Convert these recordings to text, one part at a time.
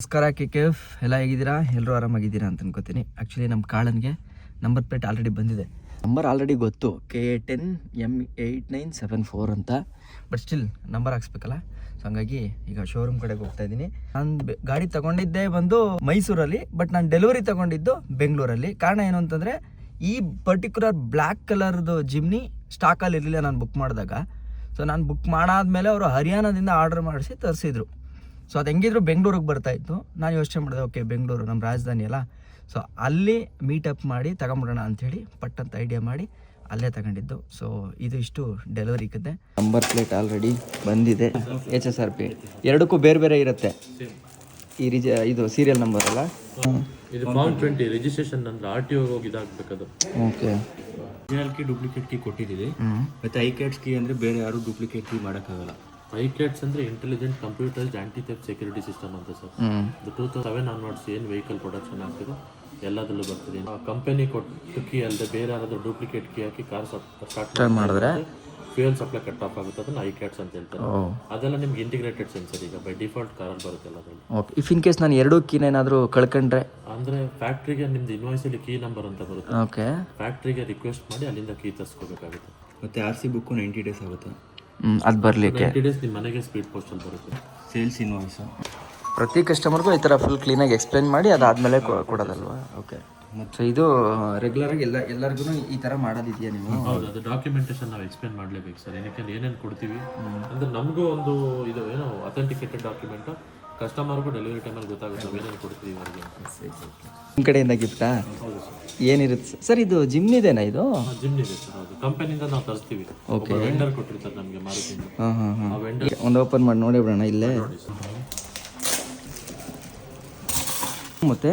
ನಮಸ್ಕಾರ KKF ಎಲ್ಲ ಹೇಗಿದ್ದೀರಾ? ಎಲ್ಲರೂ ಆರಾಮಾಗಿದ್ದೀರಾ ಅಂತ ಅನ್ಕೋತೀನಿ. ಆ್ಯಕ್ಚುಲಿ ನಮ್ಮ ಕಾಳನ್ಗೆ ನಂಬರ್ ಪ್ಲೇಟ್ ಆಲ್ರೆಡಿ ಬಂದಿದೆ. ನಂಬರ್ ಆಲ್ರೆಡಿ ಗೊತ್ತು KA10M8974 ಅಂತ. ಬಟ್ ಸ್ಟಿಲ್ ನಂಬರ್ ಹಾಕ್ಸ್ಬೇಕಲ್ಲ, ಸೊ ಹಂಗಾಗಿ ಈಗ ಶೋರೂಮ್ ಕಡೆಗೆ ಹೋಗ್ತಾ ಇದ್ದೀನಿ. ನಾನು ಗಾಡಿ ತಗೊಂಡಿದ್ದೆ ಬಂದು ಮೈಸೂರಲ್ಲಿ, ಬಟ್ ನಾನು ಡೆಲಿವರಿ ತಗೊಂಡಿದ್ದು ಬೆಂಗಳೂರಲ್ಲಿ. ಕಾರಣ ಏನು ಅಂತಂದರೆ, ಈ ಪರ್ಟಿಕ್ಯುಲರ್ ಬ್ಲ್ಯಾಕ್ ಕಲರ್ದು ಜಿಮ್ನಿ ಸ್ಟಾಕಲ್ಲಿ ಇರಲಿಲ್ಲ ನಾನು ಬುಕ್ ಮಾಡಿದಾಗ. ಸೊ ನಾನು ಬುಕ್ ಮಾಡಾದ್ಮೇಲೆ ಅವರು ಹರಿಯಾಣದಿಂದ ಆರ್ಡರ್ ಮಾಡಿಸಿ ತರಿಸಿದ್ರು. ಸೊ ಅದು ಹೆಂಗಿದ್ರು ಬೆಂಗಳೂರಿಗೆ ಬರ್ತಾಯಿತ್ತು. ನಾನು ಯೋಚನೆ ಮಾಡಿದೆ, ಓಕೆ ಬೆಂಗಳೂರು ನಮ್ಮ ರಾಜಧಾನಿ ಅಲ್ಲ, ಸೊ ಅಲ್ಲಿ ಮೀಟಪ್ ಮಾಡಿ ತಗೊಂಬಿಡೋಣ ಅಂಥೇಳಿ ಪಟ್ಟಂತ ಐಡಿಯಾ ಮಾಡಿ ಅಲ್ಲೇ ತಗೊಂಡಿದ್ದು. ಸೊ ಇದು ಇಷ್ಟು ಡೆಲಿವರಿ ಕತೆ. ನಂಬರ್ ಪ್ಲೇಟ್ ಆಲ್ರೆಡಿ ಬಂದಿದೆ. HSRP ಎರಡಕ್ಕೂ ಬೇರೆ ಬೇರೆ ಇರುತ್ತೆ. ಇದು ಸೀರಿಯಲ್ ನಂಬರ್ ಅಲ್ಲ, ಇದು ಫಾರ್ಮ್ 20 ರಿಜಿಸ್ಟ್ರೇಷನ್ ಅಂದ್ರೆ RTO ಹೋಗಿ ಇದಾಗಬೇಕದು. Okay, original key duplicate key ಕೊಟ್ಟಿದ್ದೀವಿ. ಮತ್ತು ಐಕ್ಯಾಟ್ಸ್ ಕೀ ಅಂದರೆ ಬೇರೆ ಯಾರು ಡೂಪ್ಲಿಕೇಟ್ ಕೀ ಮಾಡೋಕ್ಕಾಗಲ್ಲ. ಐಕ್ಯಾಟ್ಸ್ ಅಂದ್ರೆ intelligent computers aunty theft security system ಅಂತ ಸರ್. 2007 ಆನ್ವರ್ಡ್ಸ್ ಏನು ವೆಹಿಕಲ್ ಪ್ರೊಡಕ್ಷನ್ ಆಗ್ತಿದೆ ಎಲ್ಲದರಲ್ಲೂ ಬರ್ತದೆ. ಕಂಪನಿ ಕೊಟ್ಟು ಕೀ ಅಲ್ಲದೆ ಬೇರೆ ಯಾರಾದರೂ ಡೂಪ್ಲಿಕೇಟ್ ಕೀ ಹಾಕಿ ಕಾರ್ ಸ್ಟಾರ್ಟ್ ಮಾಡಿದ್ರೆ ಫ್ಯೂಯಲ್ ಸಪ್ಲೈ ಕಟ್ ಆಫ್ ಆಗುತ್ತೆ. ಅದನ್ನ ಐಕ್ಯಾಟ್ಸ್ ಅಂತ ಹೇಳ್ತಾರೆ. ಅದೆಲ್ಲ ನಿಮ್ಗೆ ಇಂಟಿಗ್ರೇಟೆಡ್ ಸೆನ್ಸರ್ ಈಗ ಬೈ ಡಿಫಾಲ್ಟ್ ಕಾರಲ್ಲಿ ಬರುತ್ತೆ ಎಲ್ಲದರಲ್ಲಿ. ಓಕೆ, ಇಫ್ ಇನ್ ಕೇಸ್ ನಾನು ಎರಡೂ ಕೀನ ಏನಾದರೂ ಕಳ್ಕೊಂಡ್ರೆ ಅಂದ್ರೆ ಫ್ಯಾಕ್ಟ್ರಿಗೆ ನಿಮ್ದು ಇನ್ವಾಯ್ಸಲ್ಲಿ ಕೀ ನಂಬರ್ ಅಂತ ಬರುತ್ತೆ. ಓಕೆ, ಫ್ಯಾಕ್ಟ್ರಿಗೆ ರಿಕ್ವೆಸ್ಟ್ ಮಾಡಿ ಅಲ್ಲಿಂದ ಕೀ ತರಿಸ್ಕೋಬೇಕಾಗುತ್ತೆ. ಮತ್ತು RC ಬುಕ್ಕು 90 ಡೇಸ್ ಆಗುತ್ತೆ. ಅದು ಬರಲಿಕ್ಕೆ 90 ಡೇಸ್ ನಿಮ್ಮ ಮನೆಗೆ ಸ್ಪೀಡ್ ಪೋಸ್ಟಲ್ಲಿ ಬರುತ್ತೆ. ಸೇಲ್ಸ್ ಇನ್ವಾಯ್ಸು ಪ್ರತಿ ಕಸ್ಟಮರ್ಗೂ ಈ ಥರ ಫುಲ್ ಕ್ಲೀನಾಗಿ ಎಕ್ಸ್ಪ್ಲೈನ್ ಮಾಡಿ ಅದಾದಮೇಲೆ ಕೊಡೋದಲ್ವಾ? ಓಕೆ, ಮತ್ತು ಇದು ರೆಗ್ಯುಲರಾಗಿ ಎಲ್ಲರಿಗೂ ಈ ಥರ ಮಾಡೋದಿದೆಯಾ ನೀವು? ಹೌದು, ಅದು ಡಾಕ್ಯುಮೆಂಟೇಶನ್ ನಾವು ಎಕ್ಸ್ಪ್ಲೇನ್ ಮಾಡಲೇಬೇಕು ಸರ್. ಏನಕ್ಕೆ ಏನೇನು ಕೊಡ್ತೀವಿ ಅಂದ್ರೆ ನಮಗೂ ಒಂದು ಇದು ಏನೋ ಅಥೆಂಟಿಕೇಟೆಡ್ ಡಾಕ್ಯುಮೆಂಟ್, ಕಸ್ಟಮರ್ಗೂ ಡೆಲಿವರಿ ಟೈಮಲ್ಲಿ ಗೊತ್ತಾಗುತ್ತೆ ನಾವು ಏನೇನು ಕೊಡ್ತೀವಿ ಅವರಿಗೆ. ನಿಮ್ಮ ಕಡೆಯಿಂದ ಗಿಫ್ಟಾ? ಹೌದು ಸರ್. ಏನಿರುತ್ತೆ ಸರ್? ಇದು ಜಿಮ್ನಿದೇನಾ ಇದು? ಜಿಮ್ ಇದೆ ಸರ್. ಹೌದು, ಕಂಪನಿಯಿಂದ ನಾವು ತರಿಸ್ತೀವಿ. ಓಕೆ, ವೆಂಡರ್ ಕೊಟ್ಟಿರ್ತಾರೆ ನಮಗೆ ಮಾರುತಿಯಿಂದ. ಹಾಂ. ಆ ವೆಂಡರ್ ಒಂದು ಓಪನ್ ಮಾಡಿ ನೋಡಿ ಬಿಡೋಣ ಇಲ್ಲೇ. ಮತ್ತು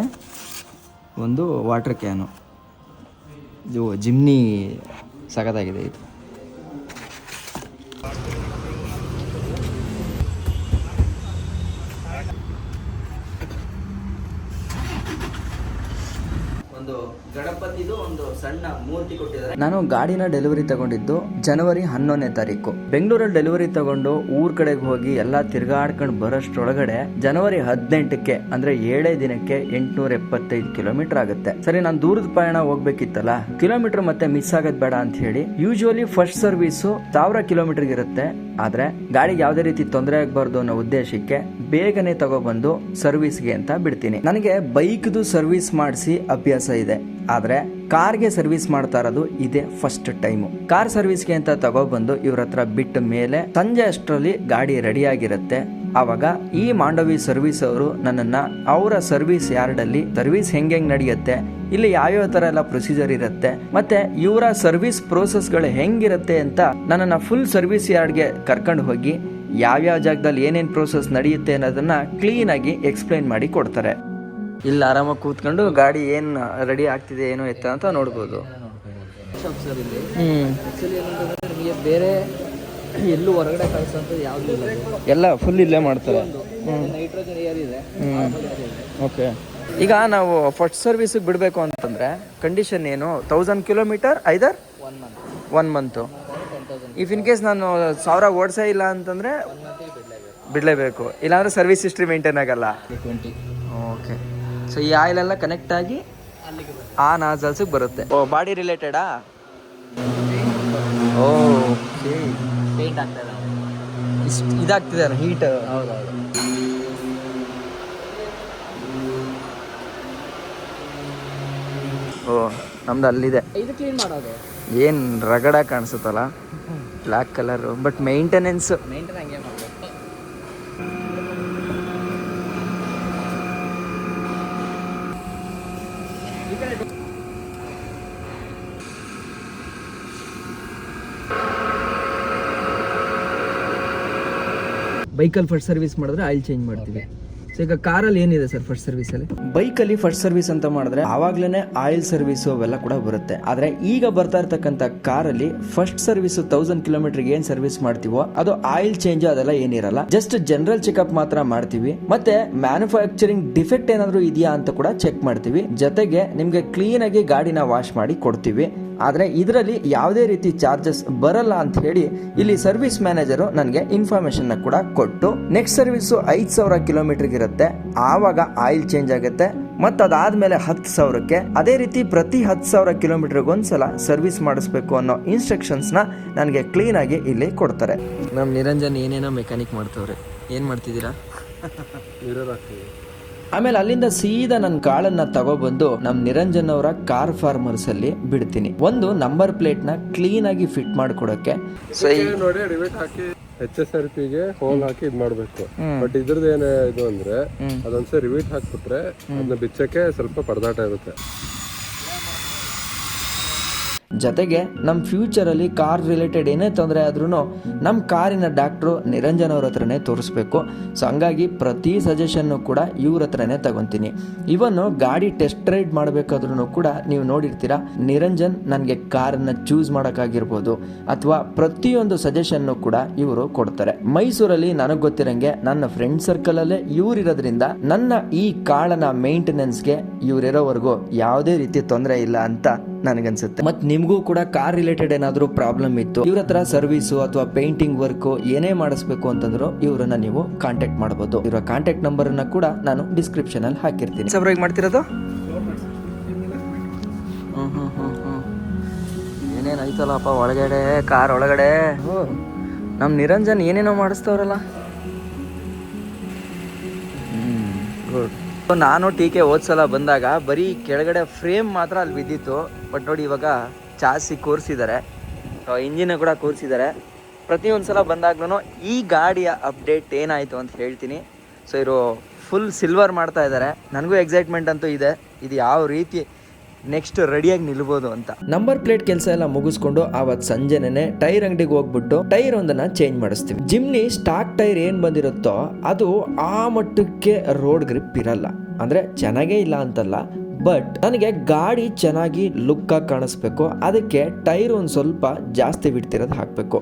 ಒಂದು ವಾಟರ್ ಕ್ಯಾನು. ಇದು ಜಿಮ್ನಿ ಸಖತ್ತಾಗಿದೆ ಇದು. ಒಂದು ಗಣಪತಿದು ಒಂದು ಸಣ್ಣ ಮೂರ್ತಿ ಕೊಟ್ಟಿದ್ದಾರೆ. ನಾನು ಗಾಡಿನ ಡೆಲಿವರಿ ತಗೊಂಡಿದ್ದು ಜನವರಿ 11ನೇ ತಾರೀಕು. ಬೆಂಗಳೂರಲ್ಲಿ ಡೆಲಿವರಿ ತಗೊಂಡು ಊರ್ ಕಡೆಗೆ ಹೋಗಿ ಎಲ್ಲ ತಿರ್ಗಾಡ್ಕೊಂಡು ಬರೋಷ್ಟ್ರೊಳಗಡೆ ಜನವರಿ 18ಕ್ಕೆ ಅಂದ್ರೆ 7 ದಿನಕ್ಕೆ 875 ಕಿಲೋಮೀಟರ್ ಆಗುತ್ತೆ. ಸರಿ, ನಾನು ದೂರದ ಪ್ರಯಾಣ ಹೋಗ್ಬೇಕಿತ್ತಲ್ಲ, ಕಿಲೋಮೀಟರ್ ಮತ್ತೆ ಮಿಸ್ ಆಗೋದ್ ಬೇಡ ಅಂತ ಹೇಳಿ ಯೂಶುವಲಿ ಫಸ್ಟ್ ಸರ್ವಿಸು 1000 ಕಿಲೋಮೀಟರ್ ಇರುತ್ತೆ. ಆದ್ರೆ ಗಾಡಿಗೆ ಯಾವುದೇ ರೀತಿ ತೊಂದರೆ ಆಗಬಾರ್ದು ಅನ್ನೋ ಉದ್ದೇಶಕ್ಕೆ ಬೇಗನೆ ತಗೊಬಂದು ಸರ್ವಿಸ್ಗೆ ಅಂತ ಬಿಡ್ತೀನಿ. ನನಗೆ ಬೈಕ್ದು ಸರ್ವಿಸ್ ಮಾಡಿಸಿ ಅಭ್ಯಾಸ ಇದೆ, ಆದ್ರೆ ಕಾರ್ಗೆ ಸರ್ವಿಸ್ ಮಾಡ್ತಾ ಇರೋದು ಇದೇ ಫಸ್ಟ್ ಟೈಮು. ಕಾರ್ ಸರ್ವಿಸ್ಗೆ ಅಂತ ತಗೊಬಂದು ಇವ್ರ ಹತ್ರ ಬಿಟ್ಟ ಮೇಲೆ ಸಂಜೆ ಅಷ್ಟರಲ್ಲಿ ಗಾಡಿ ರೆಡಿ ಆಗಿರುತ್ತೆ. ಆವಾಗ ಈ ಮಾಂಡವಿ ಸರ್ವಿಸ್ ಅವರು ನನ್ನನ್ನ ಅವರ ಸರ್ವಿಸ್ ಯಾರ್ಡ್ ಅಲ್ಲಿ ಸರ್ವಿಸ್ ಹೆಂಗೆ ನಡೆಯುತ್ತೆ, ಇಲ್ಲಿ ಯಾವ್ಯಾವ ತರ ಎಲ್ಲ ಪ್ರೊಸೀಜರ್ ಇರುತ್ತೆ, ಮತ್ತೆ ಇವರ ಸರ್ವಿಸ್ ಪ್ರೋಸೆಸ್ಗಳು ಹೆಂಗಿರುತ್ತೆ ಅಂತ ನನ್ನನ್ನ ಫುಲ್ ಸರ್ವಿಸ್ ಯಾರ್ಡ್ಗೆ ಕರ್ಕೊಂಡು ಹೋಗಿ ಯಾವ್ಯಾವ ಜಾಗದಲ್ಲಿ ಏನೇನು ಪ್ರೋಸೆಸ್ ನಡೆಯುತ್ತೆ ಅನ್ನೋದನ್ನ ಕ್ಲೀನ್ ಆಗಿ ಎಕ್ಸ್ಪ್ಲೈನ್ ಮಾಡಿ ಕೊಡ್ತಾರೆ. ಇಲ್ಲಿ ಆರಾಮಾಗಿ ಕೂತ್ಕೊಂಡು ಗಾಡಿ ಏನು ರೆಡಿ ಆಗ್ತಿದೆ ಏನೋ ಎತ್ತ ಅಂತ ನೋಡ್ಬೋದು. ನಿಮಗೆ ಬೇರೆ ಎಲ್ಲೂ ಹೊರಗಡೆ ಕಳಿಸೋಂಥದ್ದು ಯಾವುದೂ ಇಲ್ಲ, ಎಲ್ಲ ಫುಲ್ ಇಲ್ಲೇ ಮಾಡ್ತಾರೆ. ನೈಟ್ರೋಜನ್ ಏರ್ ಇದೆ. ಓಕೆ, ಈಗ ನಾವು ಫಸ್ಟ್ ಸರ್ವಿಸಿಗೆ ಬಿಡಬೇಕು ಅಂತಂದರೆ ಕಂಡೀಷನ್ ಏನು? 1000 kilometre either 1 month. If in case ನಾನು 1000 ಓಡಿಸೇ ಇಲ್ಲ ಅಂತಂದರೆ ಬಿಡಲೇಬೇಕು, ಇಲ್ಲಾಂದರೆ ಸರ್ವಿಸ್ ಹಿಸ್ಟ್ರಿ ಮೇಂಟೈನ್ ಆಗಲ್ಲ. 20. ಓಕೆ, ಸೊ ಈ ಆಯಿಲ್ ಎಲ್ಲ ಕನೆಕ್ಟ್ ಆಗಿ ಆ ನಾಜಲ್ಸಿಗೆ ಬರುತ್ತೆ. ಓ, ಬಾಡಿ ರಿಲೇಟೆಡಾ? ಓಕೆ, ಪೇಂಟ್ ಆಗ್ತದೆ. ಇದಾಗ್ತಿದೆ ಹೀಟ್. ಹೌದೌದು. ಓ, ನಮ್ದು ಅಲ್ಲಿದೆ. ಇದು ಕ್ಲೀನ್ ಮಾಡೋದು ಏನು ರಗಡ ಕಾಣಿಸುತ್ತಲ್ಲ, black colour. But maintenance maintain ಹಂಗೆ ಮಾಡಬೇಕು. ಬೈಕಲ್ಲಿ ಫಸ್ಟ್ ಸರ್ವಿಸ್ ಮಾಡಿದ್ರೆ ಆಯಿಲ್ ಚೇಂಜ್ ಮಾಡ್ತೀವಿ. ಸೊ ಈಗ ಕಾರಲ್ಲಿ ಏನಿದೆ ಸರ್ ಫಸ್ಟ್ ಸರ್ವಿಸ್ ಅಲ್ಲಿ? ಬೈಕಲ್ಲಿ ಫಸ್ಟ್ ಸರ್ವಿಸ್ ಅಂತ ಮಾಡಿದ್ರೆ ಆವಾಗ್ಲೇನೆ ಆಯಿಲ್ ಸರ್ವಿಸ್ ಅವೆಲ್ಲ ಕೂಡ ಬರುತ್ತೆ. ಆದ್ರೆ ಈಗ ಬರ್ತಾ ಇರ್ತಕ್ಕಂಥ ಕಾರಲ್ಲಿ ಫಸ್ಟ್ ಸರ್ವಿಸ್ 1000 ಕಿಲೋಮೀಟರ್ ಏನ್ ಸರ್ವಿಸ್ ಮಾಡ್ತೀವೋ ಅದು ಆಯಿಲ್ ಚೇಂಜ್ ಅದೆಲ್ಲ ಏನಿರಲ್ಲ. ಜಸ್ಟ್ ಜನರಲ್ ಚೆಕ್ಅಪ್ ಮಾತ್ರ ಮಾಡ್ತೀವಿ. ಮತ್ತೆ ಮ್ಯಾನುಫ್ಯಾಕ್ಚರಿಂಗ್ ಡಿಫೆಕ್ಟ್ ಏನಾದ್ರು ಇದೆಯಾ ಅಂತ ಕೂಡ ಚೆಕ್ ಮಾಡ್ತೀವಿ. ಜೊತೆಗೆ ನಿಮ್ಗೆ ಕ್ಲೀನ್ ಆಗಿ ಗಾಡಿನ ವಾಶ್ ಮಾಡಿ ಕೊಡ್ತೀವಿ. ಆದರೆ ಇದರಲ್ಲಿ ಯಾವುದೇ ರೀತಿ ಚಾರ್ಜಸ್ ಬರಲ್ಲ ಅಂತ ಹೇಳಿ ಇಲ್ಲಿ ಸರ್ವಿಸ್ ಮ್ಯಾನೇಜರು ನನಗೆ ಇನ್ಫಾರ್ಮೇಶನ್ ಕೂಡ ಕೊಟ್ಟು ನೆಕ್ಸ್ಟ್ ಸರ್ವಿಸು 5,000 ಕಿಲೋಮೀಟರ್ಗೆ ಇರುತ್ತೆ, ಆವಾಗ ಆಯಿಲ್ ಚೇಂಜ್ ಆಗುತ್ತೆ. ಮತ್ತು ಅದಾದಮೇಲೆ 10,000ಕ್ಕೆ ಅದೇ ರೀತಿ ಪ್ರತಿ 10,000 ಕಿಲೋಮೀಟರ್ಗೆ ಒಂದ್ಸಲ ಸರ್ವಿಸ್ ಮಾಡಿಸ್ಬೇಕು ಅನ್ನೋ ಇನ್ಸ್ಟ್ರಕ್ಷನ್ಸ್ನ ನನಗೆ ಕ್ಲೀನಾಗಿ ಇಲ್ಲಿ ಕೊಡ್ತಾರೆ. ನಮ್ಮ ನಿರಂಜನ್ ಏನೇನೋ ಮೆಕ್ಯಾನಿಕ್ ಮಾಡ್ತವ್ರೆ, ಏನು ಮಾಡ್ತಿದ್ದೀರಾ? ಆಮೇಲೆ ಅಲ್ಲಿಂದ ಸೀದಾ ನನ್ನ ಕಾಳನ್ನ ತಗೊಬಂದು ನಮ್ಮ ನಿರಂಜನ್ ಅವರ ಕಾರ್ ಫಾರ್ಮರ್ಸ್ ಅಲ್ಲಿ ಬಿಡ್ತೀನಿ. ಒಂದು ನಂಬರ್ ಪ್ಲೇಟ್ ನ ಕ್ಲೀನ್ ಆಗಿ ಫಿಟ್ ಮಾಡ್ಕೊಡಕ್ಕೆ ನೋಡಿ ರಿವೇಟ್ ಹಾಕಿ HSRPಗೆ ಹೋಲ್ ಹಾಕಿ ಇದ್ ಮಾಡ್ಬೇಕು. ಬಟ್ ಇದ್ರದ್ದು ಏನೇ ಇದು ಅಂದ್ರೆ ಅದೊಂದ್ಸರಿ ರಿವೇಟ್ ಹಾಕ್ಬಿಟ್ರೆ ಅದನ್ನ ಬಿಚ್ಚಕ್ಕೆ ಸ್ವಲ್ಪ ಪರದಾಟ ಇರುತ್ತೆ. ಜೊತೆಗೆ ನಮ್ಮ ಫ್ಯೂಚರಲ್ಲಿ ಕಾರ್ ರಿಲೇಟೆಡ್ ಏನೇ ತೊಂದರೆ ಆದ್ರೂ ನಮ್ಮ ಕಾರಿನ ಡಾಕ್ಟ್ರು ನಿರಂಜನ್ ಅವ್ರ ಹತ್ರನೇ ತೋರಿಸ್ಬೇಕು. ಸೊ ಹಂಗಾಗಿ ಪ್ರತಿ ಸಜೆಷನ್ನು ಕೂಡ ಇವ್ರ ಹತ್ರನೇ ತಗೊತೀನಿ. ಇವನ್ನು ಗಾಡಿ ಟೆಸ್ಟ್ ರೈಡ್ ಮಾಡಬೇಕಾದ್ರೂ ಕೂಡ ನೀವು ನೋಡಿರ್ತೀರಾ, ನಿರಂಜನ್ ನನಗೆ ಕಾರನ್ನು ಚೂಸ್ ಮಾಡೋಕ್ಕಾಗಿರ್ಬೋದು ಅಥವಾ ಪ್ರತಿಯೊಂದು ಸಜೆಷನ್ನು ಕೂಡ ಇವರು ಕೊಡ್ತಾರೆ. ಮೈಸೂರಲ್ಲಿ ನನಗೆ ಗೊತ್ತಿರಂಗೆ ನನ್ನ ಫ್ರೆಂಡ್ ಸರ್ಕಲಲ್ಲೇ ಇವರಿರೋದ್ರಿಂದ ನನ್ನ ಈ ಕಾಳನ ಮೇಂಟೆನೆನ್ಸ್ಗೆ ಇವರಿರೋವರೆಗೂ ಯಾವುದೇ ರೀತಿ ತೊಂದರೆ ಇಲ್ಲ ಅಂತ ನನಗನ್ಸುತ್ತೆ. ಮತ್ತು ನಿಮಗೂ ಕೂಡ ಕಾರ್ ರಿಲೇಟೆಡ್ ಏನಾದರೂ ಪ್ರಾಬ್ಲಮ್ ಇತ್ತು, ಇವ್ರ ಹತ್ರ ಸರ್ವಿಸು ಅಥವಾ ಪೇಂಟಿಂಗ್ ವರ್ಕ್ ಏನೇ ಮಾಡಿಸ್ಬೇಕು ಅಂತಂದ್ರು ಇವ್ರನ್ನ ನೀವು ಕಾಂಟ್ಯಾಕ್ಟ್ ಮಾಡಬಹುದು. ಇವರ ಕಾಂಟ್ಯಾಕ್ಟ್ ನಂಬರ್ ಅನ್ನ ಕೂಡ ನಾನು ಡಿಸ್ಕ್ರಿಪ್ಷನ್ ಅಲ್ಲಿ ಹಾಕಿರ್ತೀನಿ. ಸಬ್ರೈಗ್ ಮಾಡ್ತಿರೋದು ಏನೇನಾಯ್ತಲ್ಲಪ್ಪ ಒಳಗಡೆ, ಕಾರ್ ಒಳಗಡೆ ನಮ್ಮ ನಿರಂಜನ್ ಏನೇನೋ ಮಾಡಿಸ್ತವ್ರಲ್ಲ. ಗುಡ್. ನಾನು ಟೀಕೆ ಹೋದ್ಸಲ ಬಂದಾಗ ಬರೀ ಕೆಳಗಡೆ ಫ್ರೇಮ್ ಮಾತ್ರ ಅಲ್ಲಿ ಬಿದ್ದಿತ್ತು. ಬಟ್ ನೋಡಿ ಇವಾಗ ಚಾಸಿ ಕೂರಿಸಿದ್ದಾರೆ, ಇಂಜಿನ್ ಕೂಡ ಕೂರಿಸಿದ್ದಾರೆ. ಪ್ರತಿಯೊಂದು ಸಲ ಬಂದಾಗ್ಲೂ ಈ ಗಾಡಿಯ ಅಪ್ಡೇಟ್ ಏನಾಯಿತು ಅಂತ ಹೇಳ್ತೀನಿ. ಸೊ ಇವರು ಫುಲ್ ಸಿಲ್ವರ್ ಮಾಡ್ತಾ ಇದ್ದಾರೆ. ನನಗೂ ಎಕ್ಸೈಟ್ಮೆಂಟ್ ಅಂತೂ ಇದೆ, ಇದು ಯಾವ ರೀತಿ ನೆಕ್ಸ್ಟ್ ರೆಡಿಯಾಗಿ ನಿಲ್ಬೋದು ಅಂತ. ನಂಬರ್ ಪ್ಲೇಟ್ ಕೆಲಸ ಎಲ್ಲ ಮುಗಿಸ್ಕೊಂಡು ಆವತ್ತು ಸಂಜೆನೆ ಟೈರ್ ಅಂಗಡಿಗೆ ಹೋಗ್ಬಿಟ್ಟು ಟೈರ್ ಒಂದನ್ನ ಚೇಂಜ್ ಮಾಡಿಸ್ತೀವಿ. ಜಿಮ್ನಿ ಸ್ಟಾಕ್ ಟೈರ್ ಏನ್ ಬಂದಿರುತ್ತೋ ಅದು ಆ ಮಟ್ಟಕ್ಕೆ ರೋಡ್ ಗ್ರಿಪ್ ಇರಲ್ಲ, ಅಂದ್ರೆ ಚೆನ್ನಾಗೇ ಇಲ್ಲ ಅಂತಲ್ಲ, ಬಟ್ ನನಗೆ ಗಾಡಿ ಚೆನ್ನಾಗಿ ಲುಕ್ ಆಗಿ ಕಾಣಿಸ್ಬೇಕು, ಅದಕ್ಕೆ ಟೈರ್ ಒಂದು ಸ್ವಲ್ಪ ಜಾಸ್ತಿ ಬಿಡ್ತಿರೋದು ಹಾಕಬೇಕು.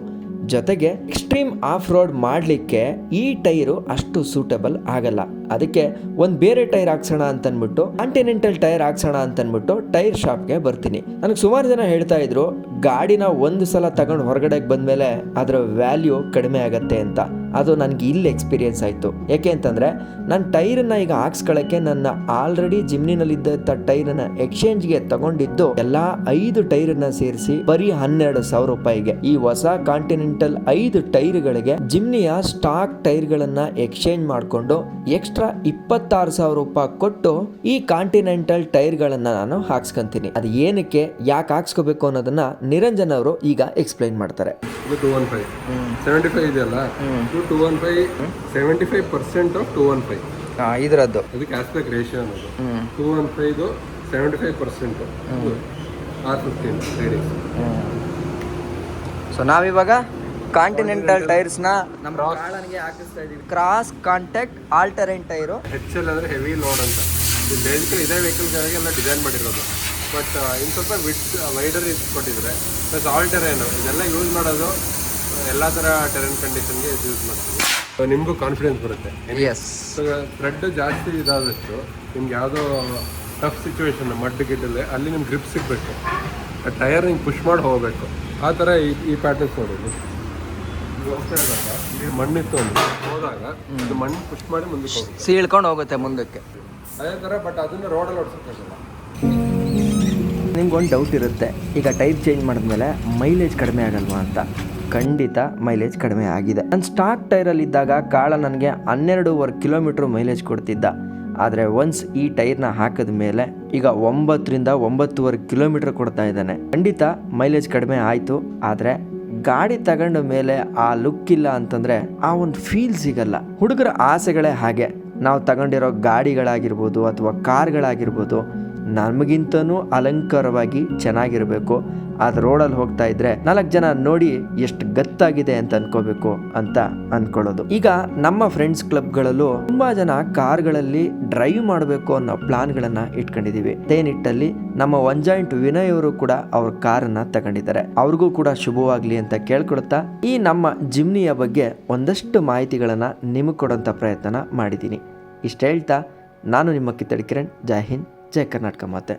ಜೊತೆಗೆ ಎಕ್ಸ್ಟ್ರೀಮ್ ಆಫ್ ರೋಡ್ ಮಾಡಲಿಕ್ಕೆ ಈ ಟೈರು ಅಷ್ಟು ಸೂಟಬಲ್ ಆಗಲ್ಲ. ಅದಕ್ಕೆ ಒಂದು ಬೇರೆ ಟೈರ್ ಹಾಕ್ಸೋಣ ಅಂತನ್ಬಿಟ್ಟು ಕಾಂಟಿನೆಂಟಲ್ ಟೈರ್ ಹಾಕ್ಸೋಣ ಅಂತನ್ಬಿಟ್ಟು ಟೈರ್ ಶಾಪ್ಗೆ ಬರ್ತೀನಿ. ನನಗೆ ಸುಮಾರು ಜನ ಹೇಳ್ತಾ ಇದ್ರು ಗಾಡಿನ ಒಂದು ಸಲ ತಗೊಂಡು ಹೊರಗಡೆಗೆ ಬಂದಮೇಲೆ ಅದರ ವ್ಯಾಲ್ಯೂ ಕಡಿಮೆ ಆಗತ್ತೆ ಅಂತ. ಅದು ನನಗೆ ಇಲ್ಲಿ ಎಕ್ಸ್ಪೀರಿಯನ್ಸ್ ಆಯಿತು. ಯಾಕೆ ಅಂತಂದರೆ ನಾನು ಟೈರನ್ನು ಈಗ ಹಾಕ್ಸ್ಕೊಳ್ಳೋಕ್ಕೆ ನನ್ನ ಆಲ್ರೆಡಿ ಜಿಮ್ನಿನಲ್ಲಿದ್ದ ಟೈರನ್ನು ಎಕ್ಸ್ಚೇಂಜ್ಗೆ ತಗೊಂಡಿದ್ದು ಎಲ್ಲ 5 ಟೈರನ್ನು ಸೇರಿಸಿ ಬರೀ 12,000 ರೂಪಾಯಿಗೆ. ಈ ಹೊಸ ಕಾಂಟಿನೆಂಟಲ್ 5 ಟೈರ್ಗಳಿಗೆ ಜಿಮ್ನಿಯ ಸ್ಟಾಕ್ ಟೈರ್ಗಳನ್ನು ಎಕ್ಸ್ಚೇಂಜ್ ಮಾಡಿಕೊಂಡು ಎಕ್ಸ್ಟ್ರಾ 26,000 ರೂಪಾಯಿ ಕೊಟ್ಟು ಈ ಕಾಂಟಿನೆಂಟಲ್ ಟೈರ್ಗಳನ್ನು ನಾನು ಹಾಕ್ಸ್ಕೊಂತೀನಿ. ಅದು ಏನಕ್ಕೆ, ಯಾಕೆ ಹಾಕ್ಸ್ಕೋಬೇಕು ಅನ್ನೋದನ್ನ ನಿರಂಜನ್ ಅವರು ಈಗ ಎಕ್ಸ್ಪ್ಲೈನ್ ಮಾಡ್ತಾರೆ. 215 75 ಇದೆಯಲ್ಲ, 215 75% ಆಫ್ 215 ಇದರದ್ದು ಅದಕ್ಕೆ ಆಸ್ಪೆಕ್ಟ್ ರೇಷಿಯೋ ಅನ್ನೋದು. 215 75% R15 ರೀಡಿಂಗ್. ಸೊ ನಾವಿವಾಗ ಕಾಂಟಿನೆಂಟಲ್ ಟೈರ್ಸ್ನ ನಮ್ಮ ಕಾಳನಿಗೆ ಹಾಕಿಸ್ತಾ ಇದೀವಿ. Cross contact alternate tyre. HL ಅಂದರೆ ಹೆವಿ ಲೋಡ್ ಅಂತ. ಇದು ಬೇಸಿಕಲಿ ಇದೇ ವೆಹಿಕಲ್ಗಳಿಗೆ ಎಲ್ಲ ಡಿಸೈನ್ ಮಾಡಿರೋದು. ಬಟ್ ಇನ್ನು ಸ್ವಲ್ಪ ವೈಡರ್ ಕೊಟ್ಟಿದ್ರೆ ಪ್ಲಸ್ ಆಲ್ ಟೆರೇನು ಇದೆಲ್ಲ ಯೂಸ್ ಮಾಡೋದು ಎಲ್ಲ ಥರ ಟೆರೇನ್ ಕಂಡೀಷನ್ಗೆ ಯೂಸ್ ಮಾಡ್ತೀವಿ. ನಿಮಗೂ ಕಾನ್ಫಿಡೆನ್ಸ್ ಬರುತ್ತೆ. ಎಸ್. ಥ್ರೆಡ್ ಜಾಸ್ತಿ ಇದಾದಷ್ಟು ನಿಮ್ಗೆ ಯಾವುದೋ ಟಫ್ ಸಿಚುವೇಶನ್ ಮಡ್ ಗಿಡ್ಡಲ್ಲಿ ಅಲ್ಲಿ ನಿಮ್ಗೆ ಗ್ರಿಪ್ ಸಿಗಬೇಕು, ಟೈರ್ ಹಿಂಗೆ ಪುಷ್ ಮಾಡಿ ಹೋಗಬೇಕು. ಆ ಥರ ಈ ಪ್ಯಾಟರ್ನ್ಸ್ ನೋಡೋದು. ಹೋಗ್ತಾ ಇದ್ದಾಗ ಇಲ್ಲಿ ಮಣ್ಣಿತ್ತು ಅಂದ್ರೆ ಹೋದಾಗ ಅದು ಮಣ್ಣು ಪುಷ್ ಮಾಡಿ ಮುಂದಕ್ಕೆ ಹೋಗುತ್ತೆ, ಸೀಳ್ಕೊಂಡು ಹೋಗುತ್ತೆ ಮುಂದಕ್ಕೆ. ಅದೇ ಥರ. ಬಟ್ ಅದನ್ನು ರೋಡಲ್ಲಿ ಓಡಿಸೋಕ್ಕಾಗಲ್ಲ. ನಿಮ್ಗೊಂದು ಡೌಟ್ ಇರುತ್ತೆ, ಈಗ ಟೈರ್ ಚೇಂಜ್ ಮಾಡಿದ್ಮೇಲೆ ಮೈಲೇಜ್ ಕಡಿಮೆ ಆಗಲ್ವಾ ಅಂತ. ಖಂಡಿತ ಮೈಲೇಜ್ ಕಡಿಮೆ ಆಗಿದೆ. ನಾನು ಸ್ಟಾಕ್ ಟೈರಲ್ಲಿದ್ದಾಗ ಕಾಳ ನನಗೆ 12.5 ಕಿಲೋಮೀಟ್ರ್ ಮೈಲೇಜ್ ಕೊಡ್ತಿದ್ದ. ಆದರೆ ಒನ್ಸ್ ಈ ಟೈರ್ನ ಹಾಕಿದ ಮೇಲೆ ಈಗ 9ರಿಂದ 9.5 ಕಿಲೋಮೀಟ್ರ್ ಕೊಡ್ತಾ ಇದ್ದಾನೆ. ಖಂಡಿತ ಮೈಲೇಜ್ ಕಡಿಮೆ ಆಯಿತು, ಆದರೆ ಗಾಡಿ ತಗೊಂಡ ಮೇಲೆ ಆ ಲುಕ್ ಇಲ್ಲ ಅಂತಂದರೆ ಆ ಒಂದು ಫೀಲ್ ಸಿಗಲ್ಲ. ಹುಡುಗರ ಆಸೆಗಳೇ ಹಾಗೆ. ನಾವು ತಗೊಂಡಿರೋ ಗಾಡಿಗಳಾಗಿರ್ಬೋದು ಅಥವಾ ಕಾರ್ಗಳಾಗಿರ್ಬೋದು ನಮಗಿಂತನೂ ಅಲಂಕಾರವಾಗಿ ಚೆನ್ನಾಗಿರಬೇಕು. ಅದು ರೋಡಲ್ಲಿ ಹೋಗ್ತಾ ಇದ್ರೆ 4 ಜನ ನೋಡಿ ಎಷ್ಟು ಗತ್ತಾಗಿದೆ ಅಂತ ಅನ್ಕೋಬೇಕು ಅಂತ ಅನ್ಕೊಳ್ಳೋದು. ಈಗ ನಮ್ಮ ಫ್ರೆಂಡ್ಸ್ ಕ್ಲಬ್ಗಳಲ್ಲೂ ತುಂಬಾ ಜನ ಕಾರ್ಗಳಲ್ಲಿ ಡ್ರೈವ್ ಮಾಡಬೇಕು ಅನ್ನೋ ಪ್ಲಾನ್ಗಳನ್ನ ಇಟ್ಕೊಂಡಿದೀವಿ. ಅದೇ ನಿಟ್ಟಲ್ಲಿ ನಮ್ಮ ಒನ್ ಜಾಯಿಂಟ್ ವಿನಯ್ ಅವರು ಕೂಡ ಅವ್ರ ಕಾರನ್ನ ತಗೊಂಡಿದ್ದಾರೆ. ಅವ್ರಿಗೂ ಕೂಡ ಶುಭವಾಗ್ಲಿ ಅಂತ ಕೇಳ್ಕೊಳ್ತಾ ಈ ನಮ್ಮ ಜಿಮ್ನಿಯ ಬಗ್ಗೆ ಒಂದಷ್ಟು ಮಾಹಿತಿಗಳನ್ನ ನಿಮಗೆ ಕೊಡೋಂಥ ಪ್ರಯತ್ನ ಮಾಡಿದ್ದೀನಿ. ಇಷ್ಟು ಹೇಳ್ತಾ ನಾನು ನಿಮ್ಮ ಕಿತ್ತಡಿ ಕಿರಣ್. ಜೈ ಹಿಂದ್, ಜೈ ಕರ್ನಾಟಕ ಮಾತೆ.